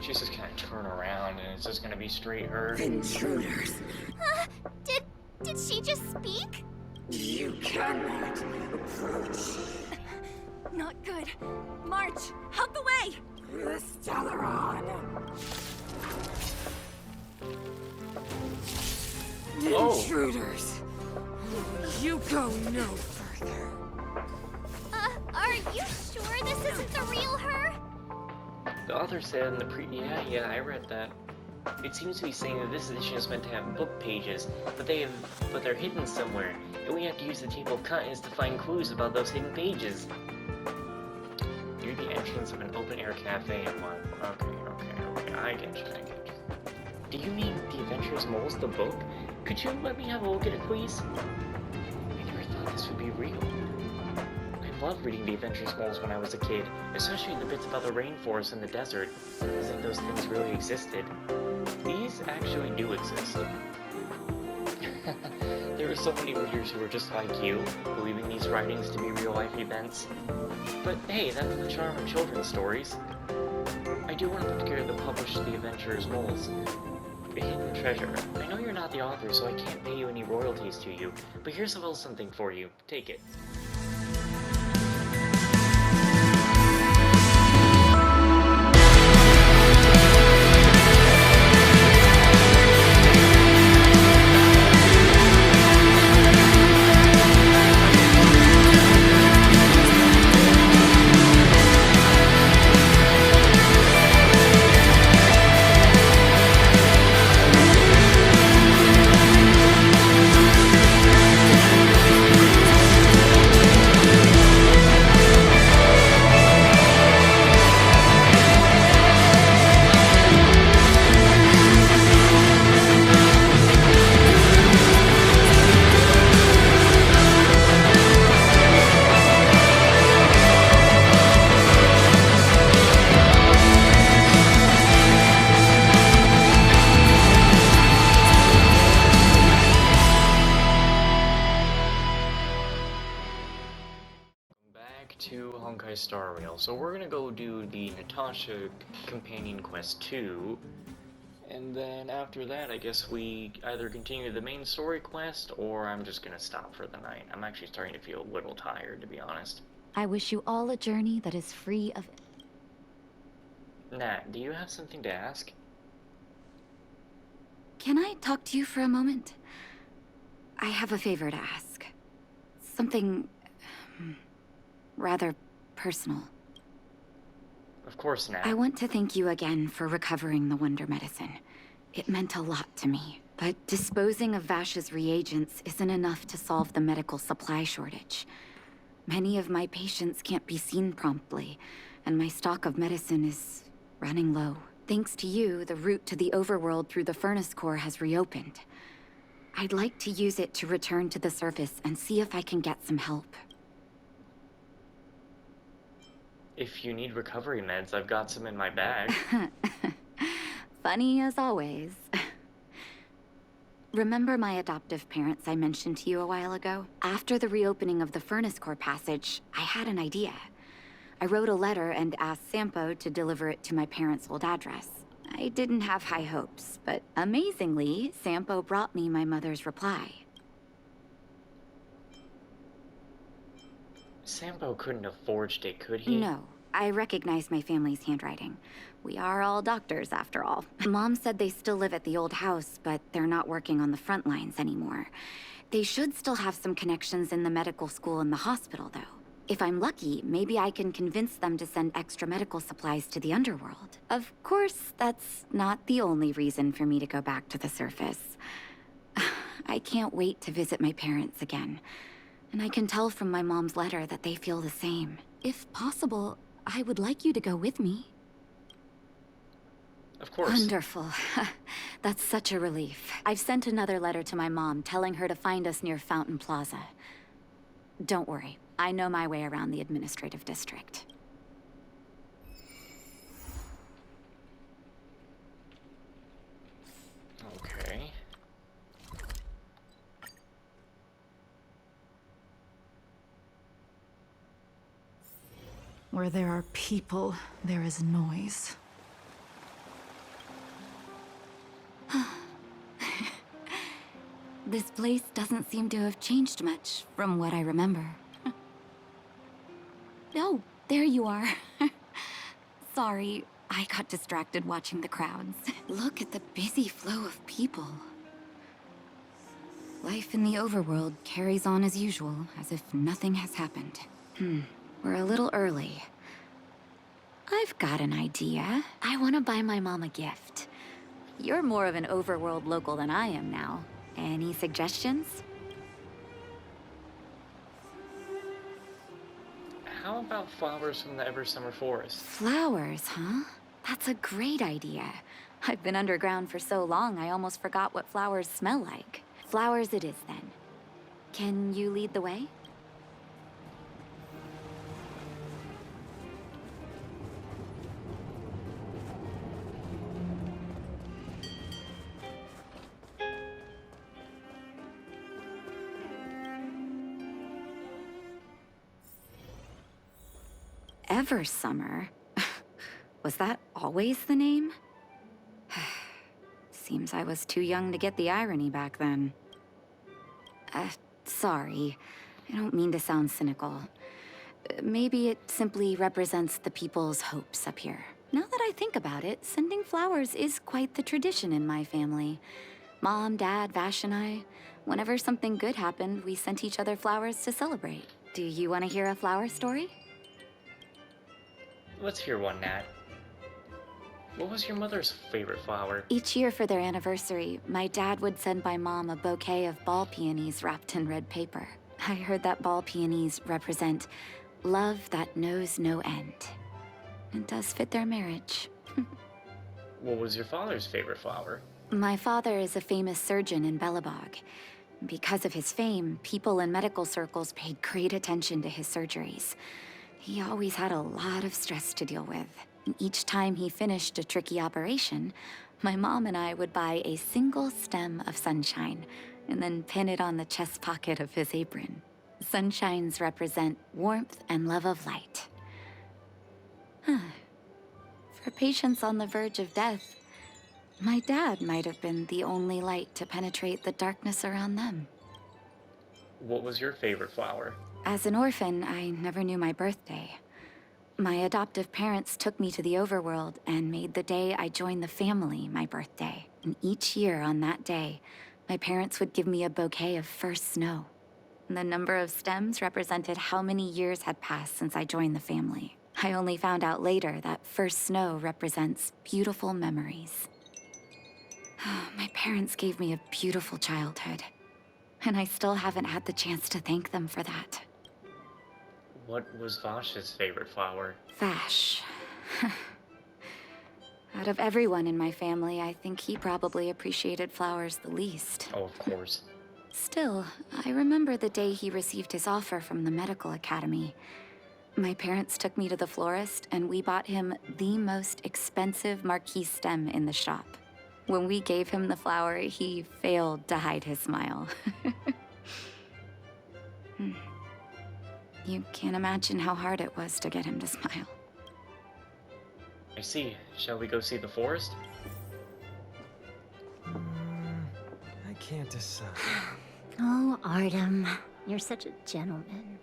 she's just gonna turn around and it's just gonna be straight her. Intruders. Did she just speak? You cannot approach. Not good. March, out the way! Stellaron. Oh. Intruders. You go no further. Are you sure this isn't the real her? The author said in the yeah, I read that. It seems to be saying that this edition is meant to have book pages, but they're hidden somewhere, and we have to use the table of contents to find clues about those hidden pages. Near the entrance of an open-air cafe in one. Okay, I get you. Do you mean The Adventurous Moles, the book? Could you let me have a look at it, please? I never thought this would be real. I loved reading The Adventurous Moles when I was a kid, especially the bits about the rainforest and the desert, as if those things really existed. These actually do exist. There are so many readers who are just like you, believing these writings to be real-life events. But hey, that's the charm of children's stories. I do want to put together the publish The Adventurous Moles, a hidden treasure. I know you're not the author, so I can't pay you any royalties to you, but here's a little something for you. Take it. To Honkai Star Rail. So we're gonna go do the Natasha Companion Quest 2, and then after that I guess we either continue the main story quest, or I'm just gonna stop for the night. I'm actually starting to feel a little tired, to be honest. I wish you all a journey that is free of... Nat, do you have something to ask? Can I talk to you for a moment? I have a favor to ask. Something... rather personal. Of course, Nat. I want to thank you again for recovering the Wonder Medicine. It meant a lot to me. But disposing of Vash's reagents isn't enough to solve the medical supply shortage. Many of my patients can't be seen promptly, and my stock of medicine is running low. Thanks to you, the route to the overworld through the furnace core has reopened. I'd like to use it to return to the surface and see if I can get some help. If you need recovery meds, I've got some in my bag. Funny as always. Remember my adoptive parents I mentioned to you a while ago? After the reopening of the furnace core passage, I had an idea. I wrote a letter and asked Sampo to deliver it to my parents' old address. I didn't have high hopes, but amazingly, Sampo brought me my mother's reply. Sampo couldn't have forged it, could he? No, I recognize my family's handwriting. We are all doctors, after all. Mom said they still live at the old house, but they're not working on the front lines anymore. They should still have some connections in the medical school and the hospital, though. If I'm lucky, maybe I can convince them to send extra medical supplies to the underworld. Of course, that's not the only reason for me to go back to the surface. I can't wait to visit my parents again. And I can tell from my mom's letter that they feel the same. If possible, I would like you to go with me. Of course. Wonderful. That's such a relief. I've sent another letter to my mom telling her to find us near Fountain Plaza. Don't worry, I know my way around the administrative district. Okay. Where there are people, there is noise. This place doesn't seem to have changed much from what I remember. Oh, there you are. Sorry, I got distracted watching the crowds. Look at the busy flow of people. Life in the overworld carries on as usual, as if nothing has happened. We're a little early. I've got an idea. I want to buy my mom a gift. You're more of an overworld local than I am now. Any suggestions? How about flowers from the Ever Summer Forest? Flowers, huh? That's a great idea. I've been underground for so long, I almost forgot what flowers smell like. Flowers it is, then. Can you lead the way? Ever Summer? Was that always the name? Seems I was too young to get the irony back then. Sorry. I don't mean to sound cynical. Maybe it simply represents the people's hopes up here. Now that I think about it, sending flowers is quite the tradition in my family. Mom, Dad, Vash, and I, whenever something good happened, we sent each other flowers to celebrate. Do you want to hear a flower story? Let's hear one, Nat. What was your mother's favorite flower? Each year for their anniversary, my dad would send my mom a bouquet of ball peonies wrapped in red paper. I heard that ball peonies represent love that knows no end. It does fit their marriage. What was your father's favorite flower? My father is a famous surgeon in Belobog. Because of his fame, people in medical circles paid great attention to his surgeries. He always had a lot of stress to deal with. And each time he finished a tricky operation, my mom and I would buy a single stem of sunshine and then pin it on the chest pocket of his apron. Sunshines represent warmth and love of light. For patients on the verge of death, my dad might have been the only light to penetrate the darkness around them. What was your favorite flower? As an orphan, I never knew my birthday. My adoptive parents took me to the overworld and made the day I joined the family my birthday. And each year on that day, my parents would give me a bouquet of first snow. And the number of stems represented how many years had passed since I joined the family. I only found out later that first snow represents beautiful memories. My parents gave me a beautiful childhood. And I still haven't had the chance to thank them for that. What was Vash's favorite flower? Vash. Out of everyone in my family, I think he probably appreciated flowers the least. Oh, of course. Still, I remember the day he received his offer from the medical academy. My parents took me to the florist, and we bought him the most expensive marquise stem in the shop. When we gave him the flower, he failed to hide his smile. You can't imagine how hard it was to get him to smile. I see. Shall we go see the forest? I can't decide. Oh, Artem, you're such a gentleman.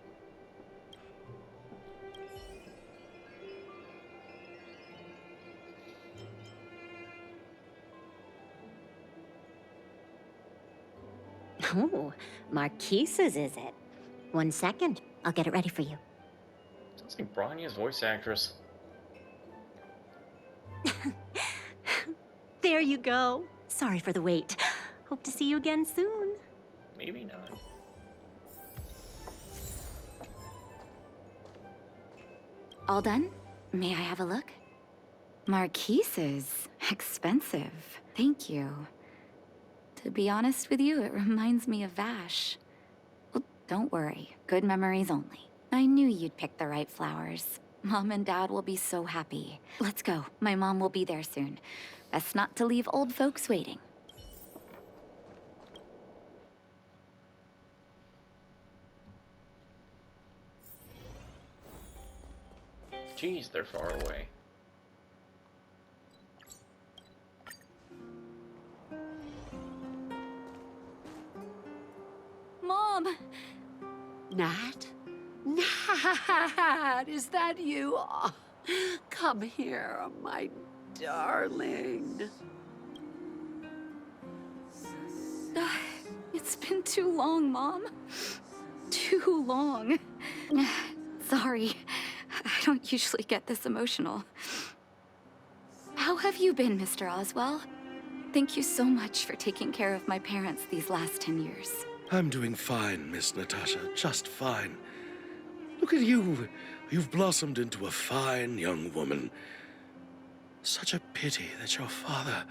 Oh, Marquise's, is it? 1 second. I'll get it ready for you. Sounds like Bronya's voice actress. There you go. Sorry for the wait. Hope to see you again soon. Maybe not. All done? May I have a look? Marquise's. Expensive. Thank you. To be honest with you, it reminds me of Vash. Well, don't worry. Good memories only. I knew you'd pick the right flowers. Mom and Dad will be so happy. Let's go. My mom will be there soon. Best not to leave old folks waiting. Geez, they're far away. Nat? Nat, is that you? Oh, come here, my darling. It's been too long, Mom. Too long. Sorry. I don't usually get this emotional. How have you been, Mr. Oswell? Thank you so much for taking care of my parents these last 10 years. I'm doing fine, Miss Natasha. Just fine. Look at you. You've blossomed into a fine young woman. Such a pity that your father...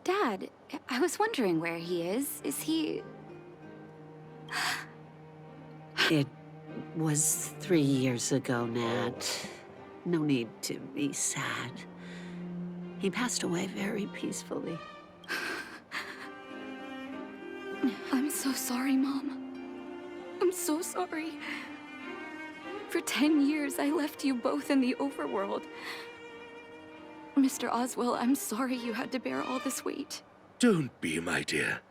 Dad, I was wondering where he is. Is he... It was 3 years ago, Nat. No need to be sad. He passed away very peacefully. I'm so sorry, Mom. I'm so sorry. For 10 years, I left you both in the overworld. Mr. Oswell, I'm sorry you had to bear all this weight. Don't be, my dear.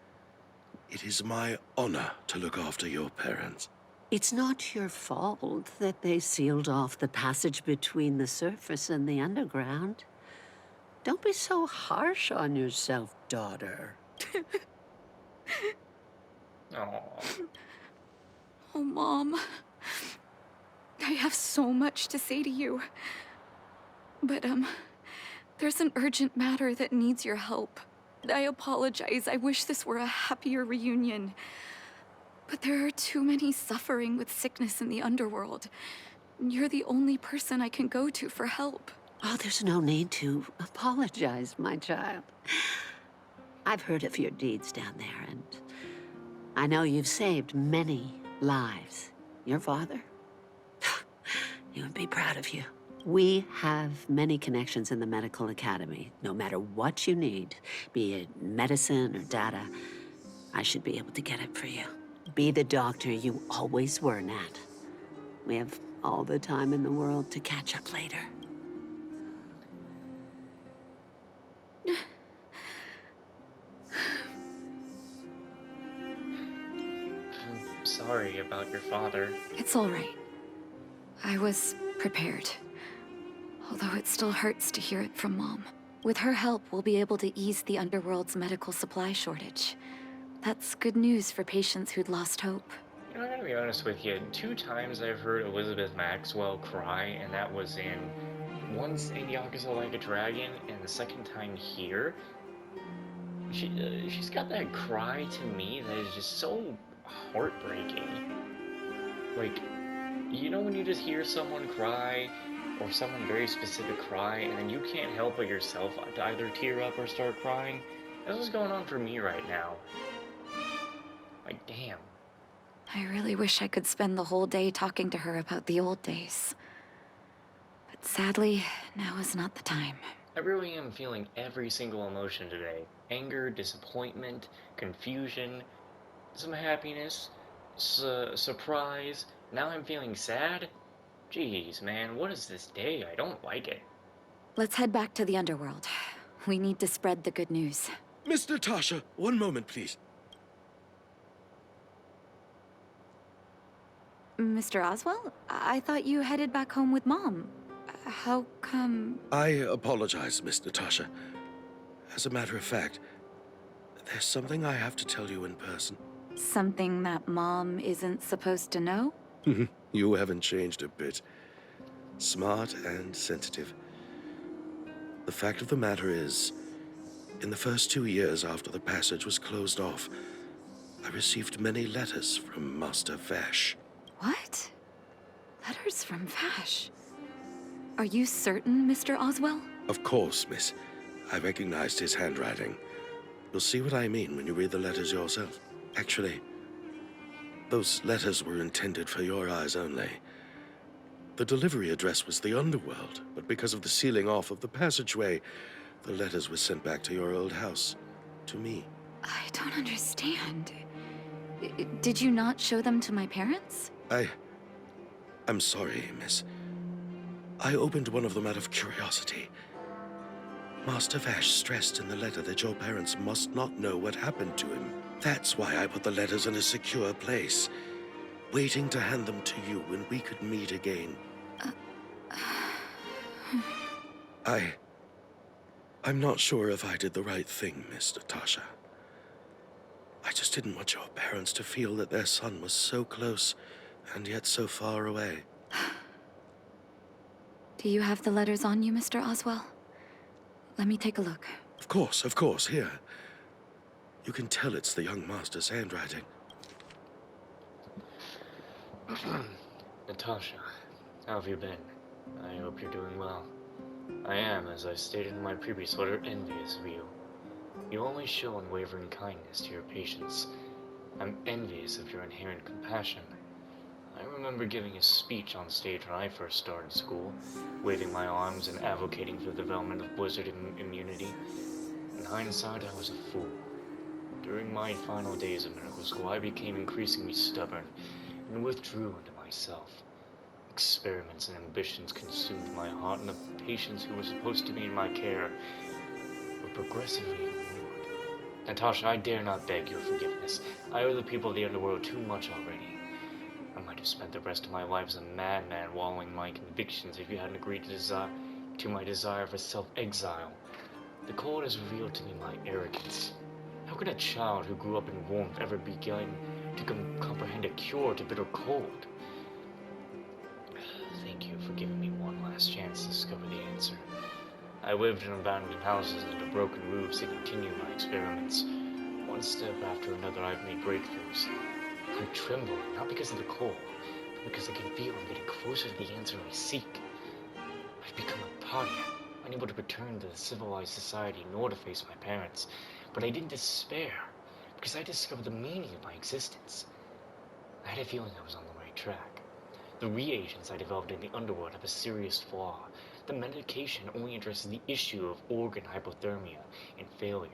It is my honor to look after your parents. It's not your fault that they sealed off the passage between the surface and the underground. Don't be so harsh on yourself, daughter. Aww. Oh, Mom. I have so much to say to you. But, there's an urgent matter that needs your help. I apologize. I wish this were a happier reunion. But there are too many suffering with sickness in the underworld. You're the only person I can go to for help. Oh, there's no need to apologize, my child. I've heard of your deeds down there, and I know you've saved many lives. Your father? He would be proud of you. We have many connections in the medical academy. No matter what you need, be it medicine or data, I should be able to get it for you. Be the doctor you always were, Nat. We have all the time in the world to catch up later. I'm sorry about your father. It's all right. I was prepared. Although it still hurts to hear it from Mom. With her help, we'll be able to ease the underworld's medical supply shortage. That's good news for patients who'd lost hope. You know, I gotta be honest with you. 2 times I've heard Elizabeth Maxwell cry, and that was once in Yakuza Like a Dragon, and the second time here. She's got that cry to me that is just so heartbreaking. Like, you know when you just hear someone cry, or someone very specific cry, and then you can't help but yourself to either tear up or start crying? That's what's going on for me right now. Like, damn. I really wish I could spend the whole day talking to her about the old days. But sadly, now is not the time. I really am feeling every single emotion today. Anger, disappointment, confusion, some happiness, surprise. Now I'm feeling sad? Jeez, man, what is this day? I don't like it. Let's head back to the underworld. We need to spread the good news. Miss Natasha, one moment, please. Mr. Oswell? I thought you headed back home with Mom. How come... I apologize, Miss Natasha. As a matter of fact, there's something I have to tell you in person. Something that Mom isn't supposed to know? You haven't changed a bit. Smart and sensitive. The fact of the matter is, in the first 2 years after the passage was closed off, I received many letters from Master Vash. What? Letters from Vash? Are you certain, Mr. Oswell? Of course, miss. I recognized his handwriting. You'll see what I mean when you read the letters yourself. Actually, those letters were intended for your eyes only. The delivery address was the underworld, but because of the sealing off of the passageway, the letters were sent back to your old house. To me. I don't understand. Did you not show them to my parents? I'm sorry, miss. I opened one of them out of curiosity. Master Vash stressed in the letter that your parents must not know what happened to him. That's why I put the letters in a secure place. waiting to hand them to you when we could meet again. I'm not sure if I did the right thing, Miss Natasha. I just didn't want your parents to feel that their son was so close and yet so far away. Do you have the letters on you, Mr. Oswell? Let me take a look. Of course, here. You can tell it's the young master's handwriting. Natasha, how have you been? I hope you're doing well. I am, as I stated in my previous letter, envious of you. You always show unwavering kindness to your patients. I'm envious of your inherent compassion. I remember giving a speech on stage when I first started school, waving my arms and advocating for the development of blizzard immunity. In hindsight, I was a fool. During my final days of medical school, I became increasingly stubborn and withdrew into myself. Experiments and ambitions consumed my heart, and the patients who were supposed to be in my care were progressively ignored. Natasha, I dare not beg your forgiveness. I owe the people of the underworld too much already. I might have spent the rest of my life as a madman wallowing in my convictions if you hadn't agreed to my desire for self-exile. The cold has revealed to me my arrogance. How could a child who grew up in warmth ever begin to comprehend a cure to bitter cold? Thank you for giving me one last chance to discover the answer. I lived in abandoned houses and under broken roofs to continue my experiments. One step after another, I've made breakthroughs. I'm trembling, not because of the cold, but because I can feel I'm getting closer to the answer I seek. I've become a pariah, unable to return to the civilized society nor to face my parents. But I didn't despair, because I discovered the meaning of my existence. I had a feeling I was on the right track. The reagents I developed in the underworld have a serious flaw. The medication only addresses the issue of organ hypothermia and failure,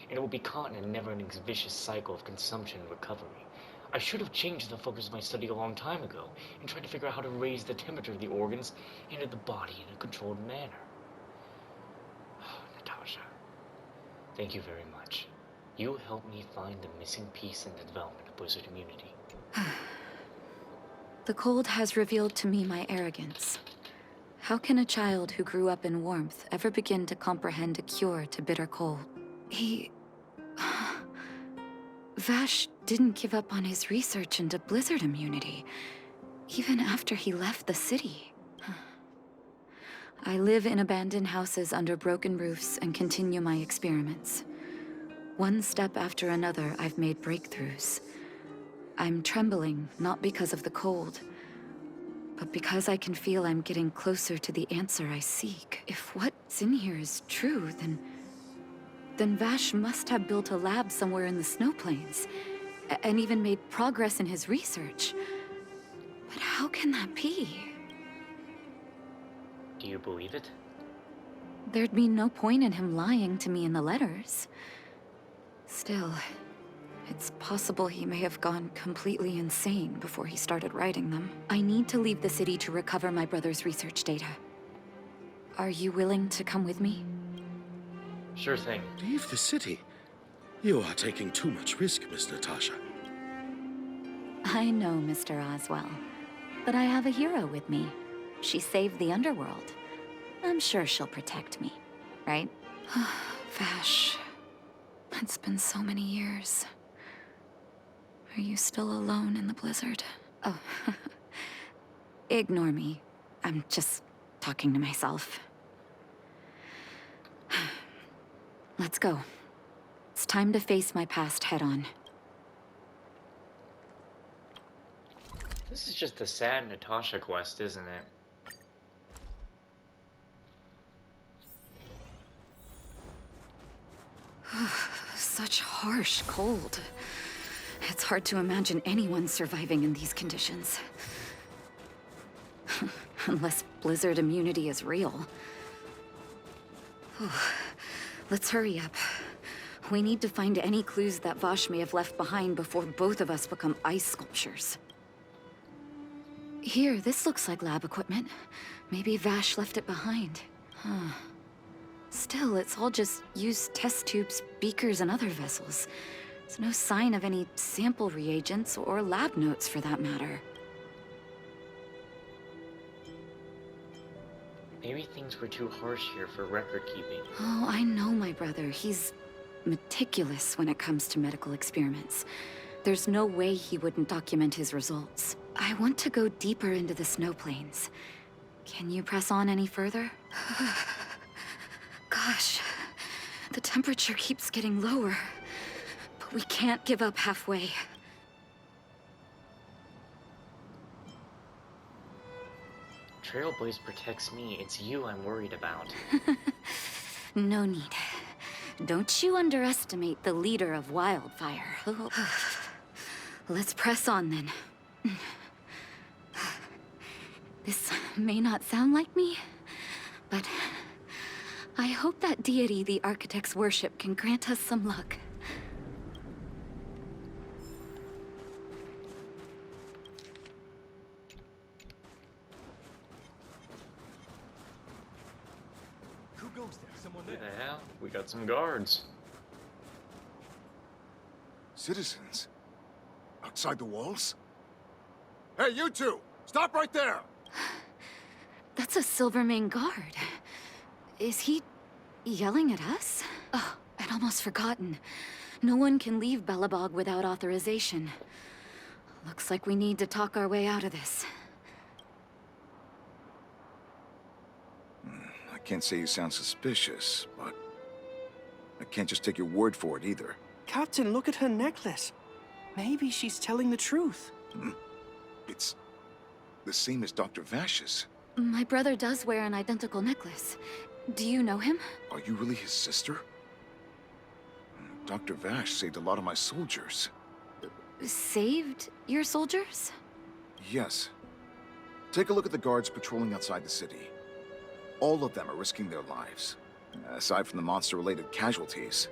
and it will be caught in a never-ending vicious cycle of consumption and recovery. I should have changed the focus of my study a long time ago and tried to figure out how to raise the temperature of the organs and of the body in a controlled manner. Oh, Natasha, thank you very much. You helped me find the missing piece in the development of blizzard immunity. The cold has revealed to me my arrogance. How can a child who grew up in warmth ever begin to comprehend a cure to bitter cold? Vash didn't give up on his research into blizzard immunity, even after he left the city. I live in abandoned houses under broken roofs and continue my experiments. One step after another, I've made breakthroughs. I'm trembling, not because of the cold, but because I can feel I'm getting closer to the answer I seek. If what's in here is true, then Vash must have built a lab somewhere in the snow plains, and even made progress in his research. But how can that be? Do you believe it? There'd be no point in him lying to me in the letters. Still, it's possible he may have gone completely insane before he started writing them. I need to leave the city to recover my brother's research data. Are you willing to come with me? Sure thing. Leave the city? You are taking too much risk, Miss Natasha. I know, Mr. Oswell, but I have a hero with me. She saved the underworld. I'm sure she'll protect me, right? Vash, it's been so many years. Are you still alone in the blizzard? Oh, ignore me. I'm just talking to myself. Let's go. It's time to face my past head-on. This is just a sad Natasha quest, isn't it? Such harsh cold. It's hard to imagine anyone surviving in these conditions. Unless blizzard immunity is real. Let's hurry up. We need to find any clues that Vash may have left behind before both of us become ice sculptures. Here, this looks like lab equipment. Maybe Vash left it behind. Still, it's all just used test tubes, beakers, and other vessels. There's no sign of any sample reagents or lab notes for that matter. Maybe things were too harsh here for record keeping. Oh, I know my brother. He's meticulous when it comes to medical experiments. There's no way he wouldn't document his results. I want to go deeper into the snow plains. Can you press on any further? Gosh, the temperature keeps getting lower. But we can't give up halfway. Trailblaze protects me. It's you I'm worried about. No need. Don't you underestimate the leader of Wildfire. Let's press on then. This may not sound like me, but I hope that deity the architects worship can grant us some luck. Who goes there? Someone Who there? the hell? We got some guards. Citizens? Outside the walls? Hey, you two! Stop right there! That's a Silvermane guard. Is he yelling at us? Oh, I'd almost forgotten. No one can leave Belobog without authorization. Looks like we need to talk our way out of this. I can't say you sound suspicious, but I can't just take your word for it either. Captain, look at her necklace. Maybe she's telling the truth. It's the same as Dr. Vash's. My brother does wear an identical necklace. Do you know him? Are you really his sister? Dr. Vash saved a lot of my soldiers. Saved your soldiers? Yes. Take a look at the guards patrolling outside the city. All of them are risking their lives. Aside from the monster-related casualties.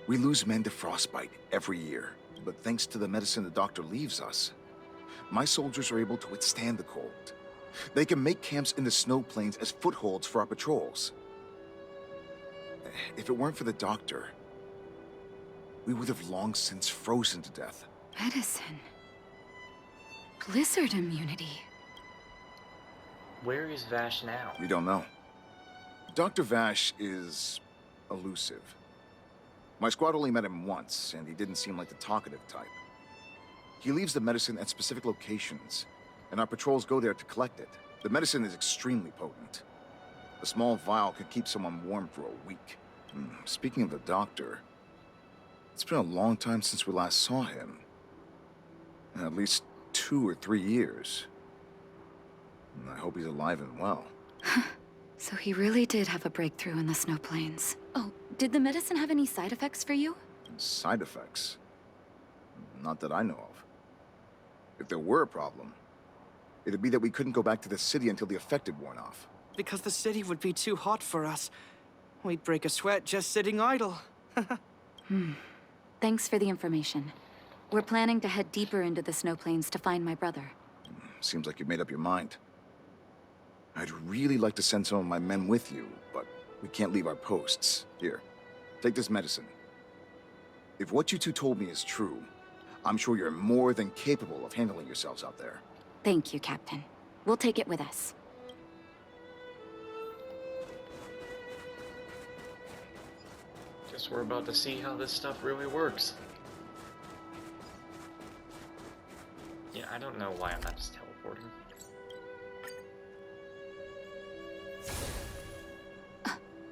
We lose men to frostbite every year. But thanks to the medicine the doctor leaves us, my soldiers are able to withstand the cold. They can make camps in the snow plains as footholds for our patrols. If it weren't for the doctor, we would have long since frozen to death. Medicine. Blizzard immunity. Where is Vash now? We don't know. Dr. Vash is elusive. My squad only met him once, and he didn't seem like the talkative type. He leaves the medicine at specific locations, and our patrols go there to collect it. The medicine is extremely potent. A small vial could keep someone warm for a week. Speaking of the doctor, it's been a long time since we last saw him. At least 2 or 3 years. I hope he's alive and well. So he really did have a breakthrough in the snow plains. Oh, did the medicine have any side effects for you? Side effects? Not that I know of. If there were a problem, it'd be that we couldn't go back to the city until the effect had worn off. Because the city would be too hot for us. We'd break a sweat just sitting idle. Thanks for the information. We're planning to head deeper into the snow plains to find my brother. Seems like you've made up your mind. I'd really like to send some of my men with you, but we can't leave our posts. Here, take this medicine. If what you two told me is true, I'm sure you're more than capable of handling yourselves out there. Thank you, Captain. We'll take it with us. Guess we're about to see how this stuff really works. Yeah, I don't know why I'm not just teleporting.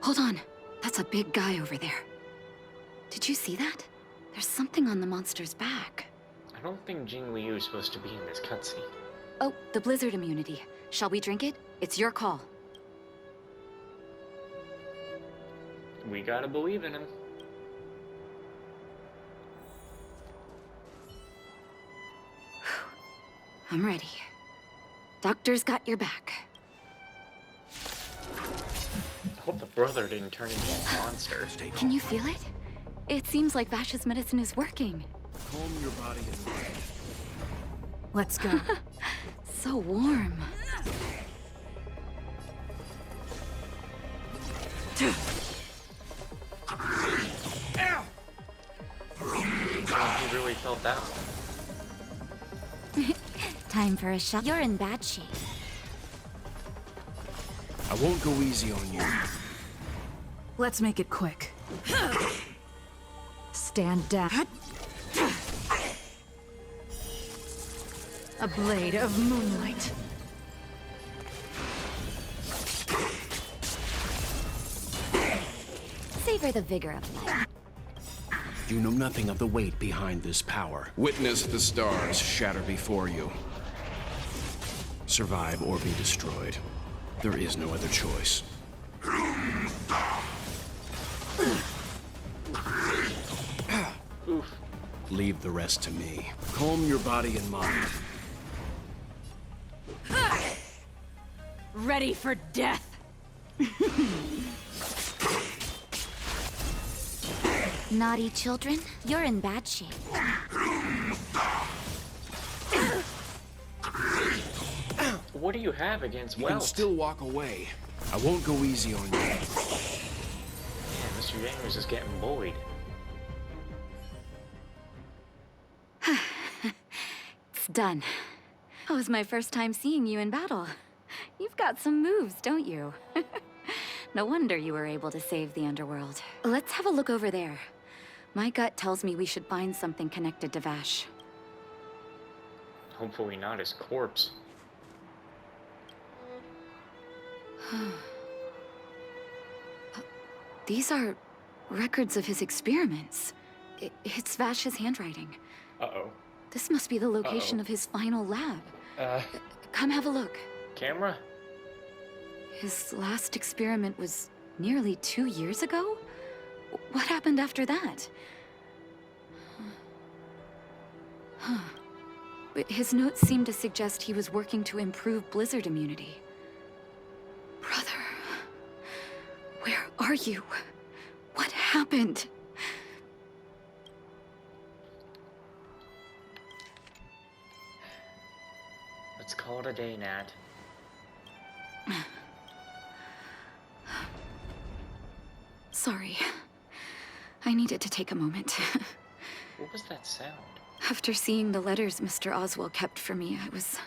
Hold on. That's a big guy over there. Did you see that? There's something on the monster's back. I don't think Jing Liu is supposed to be in this cutscene. Oh, the blizzard immunity. Shall we drink it? It's your call. We gotta believe in him. I'm ready. Doctor's got your back. I hope the brother didn't turn into a monster. Can you feel it? It seems like Vash's medicine is working. Calm your body and mind. Let's go. So warm. He really felt that one. Time for a shot. You're in bad shape. I won't go easy on you. Let's make it quick. Stand down. A blade of moonlight. Savor the vigor of life. You know nothing of the weight behind this power. Witness the stars shatter before you. Survive or be destroyed. There is no other choice. Oof. Leave the rest to me. Calm your body and mind. Ready for death. Naughty children, you're in bad shape. What do you have against You can Welt? still walk away. I won't go easy on you. Man, Mr. Daniels is getting bullied. It's done. That was my first time seeing you in battle. You've got some moves, don't you? No wonder you were able to save the underworld. Let's have a look over there. My gut tells me we should find something connected to Vash. Hopefully not his corpse. These are records of his experiments. It's Vash's handwriting. Uh-oh. This must be the location of his final lab. Come have a look. Camera? His last experiment was nearly 2 years ago? What happened after that? But his notes seem to suggest he was working to improve blizzard immunity. Brother, where are you? What happened? Let's call it a day, Nat. Sorry. I needed to take a moment. What was that sound? After seeing the letters Mr. Oswald kept for me, I was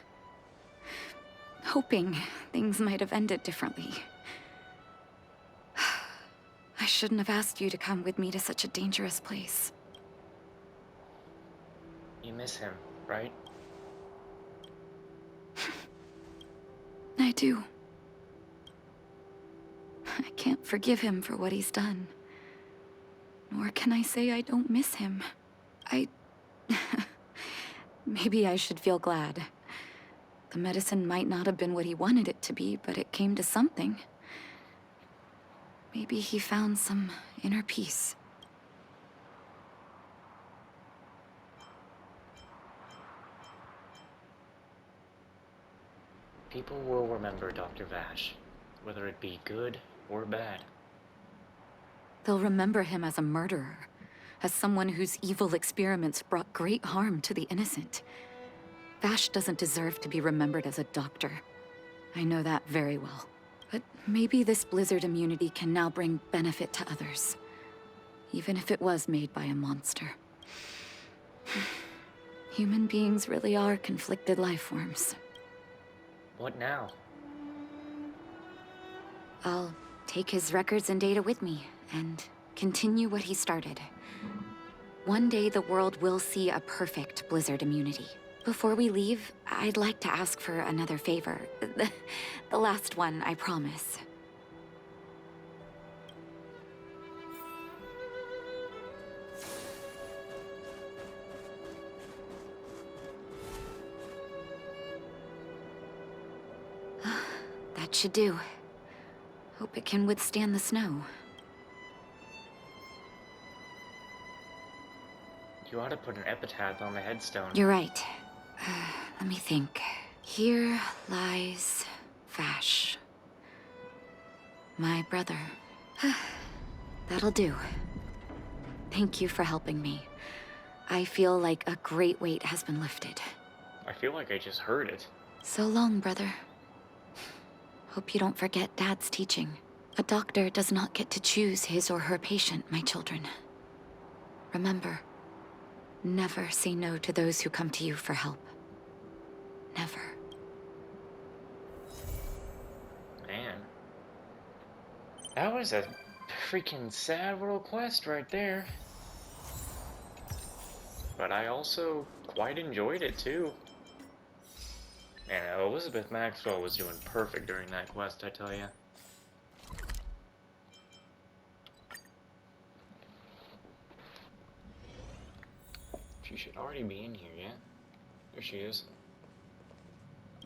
hoping things might have ended differently. I shouldn't have asked you to come with me to such a dangerous place. You miss him, right? I do. I can't forgive him for what he's done. Nor can I say I don't miss him. Maybe I should feel glad. The medicine might not have been what he wanted it to be, but it came to something. Maybe he found some inner peace. People will remember Dr. Vash, whether it be good or bad. They'll remember him as a murderer, as someone whose evil experiments brought great harm to the innocent. Vash doesn't deserve to be remembered as a doctor. I know that very well. But maybe this blizzard immunity can now bring benefit to others, even if it was made by a monster. Human beings really are conflicted life forms. What now? I'll take his records and data with me, and continue what he started. One day the world will see a perfect blizzard immunity. Before we leave, I'd like to ask for another favor. The last one, I promise. That should do. Hope it can withstand the snow. You ought to put an epitaph on the headstone. You're right. Let me think. Here lies Vash. My brother. That'll do. Thank you for helping me. I feel like a great weight has been lifted. I feel like I just heard it. So long, brother. Hope you don't forget Dad's teaching. A doctor does not get to choose his or her patient, my children. Remember, never say no to those who come to you for help. Never. Man, That was a freaking sad little quest right there. But I also quite enjoyed it too. And Elizabeth Maxwell was doing perfect during that quest, I tell ya. She should already be in here, yeah? There she is.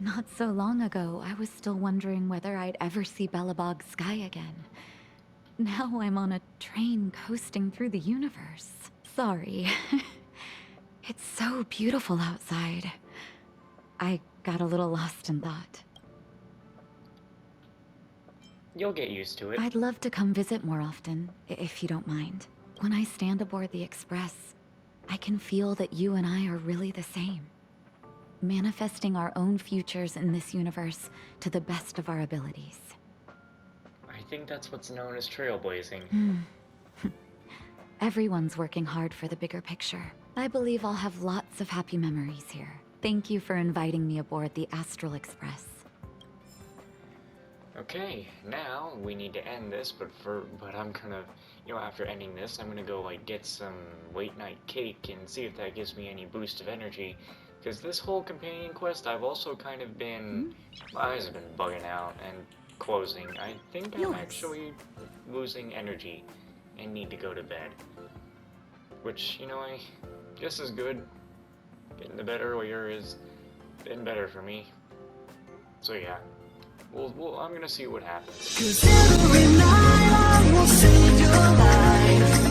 Not so long ago, I was still wondering whether I'd ever see Belobog's sky again. Now I'm on a train coasting through the universe. Sorry. It's so beautiful outside. I got a little lost in thought. You'll get used to it. I'd love to come visit more often, if you don't mind. When I stand aboard the Express, I can feel that you and I are really the same. Manifesting our own futures in this universe to the best of our abilities. I think that's what's known as trailblazing. Everyone's working hard for the bigger picture. I believe I'll have lots of happy memories here. Thank you for inviting me aboard the Astral Express. Okay, now we need to end this, but I'm gonna, after ending this, I'm gonna go like get some late night cake and see if that gives me any boost of energy. Because this whole companion quest, I've also kind of been, my eyes have been bugging out and closing. I think I'm actually losing energy and need to go to bed. Which, just as good. Getting to bed earlier has been better for me. So yeah, I'm gonna see what happens. 'Cause every night I will save your life.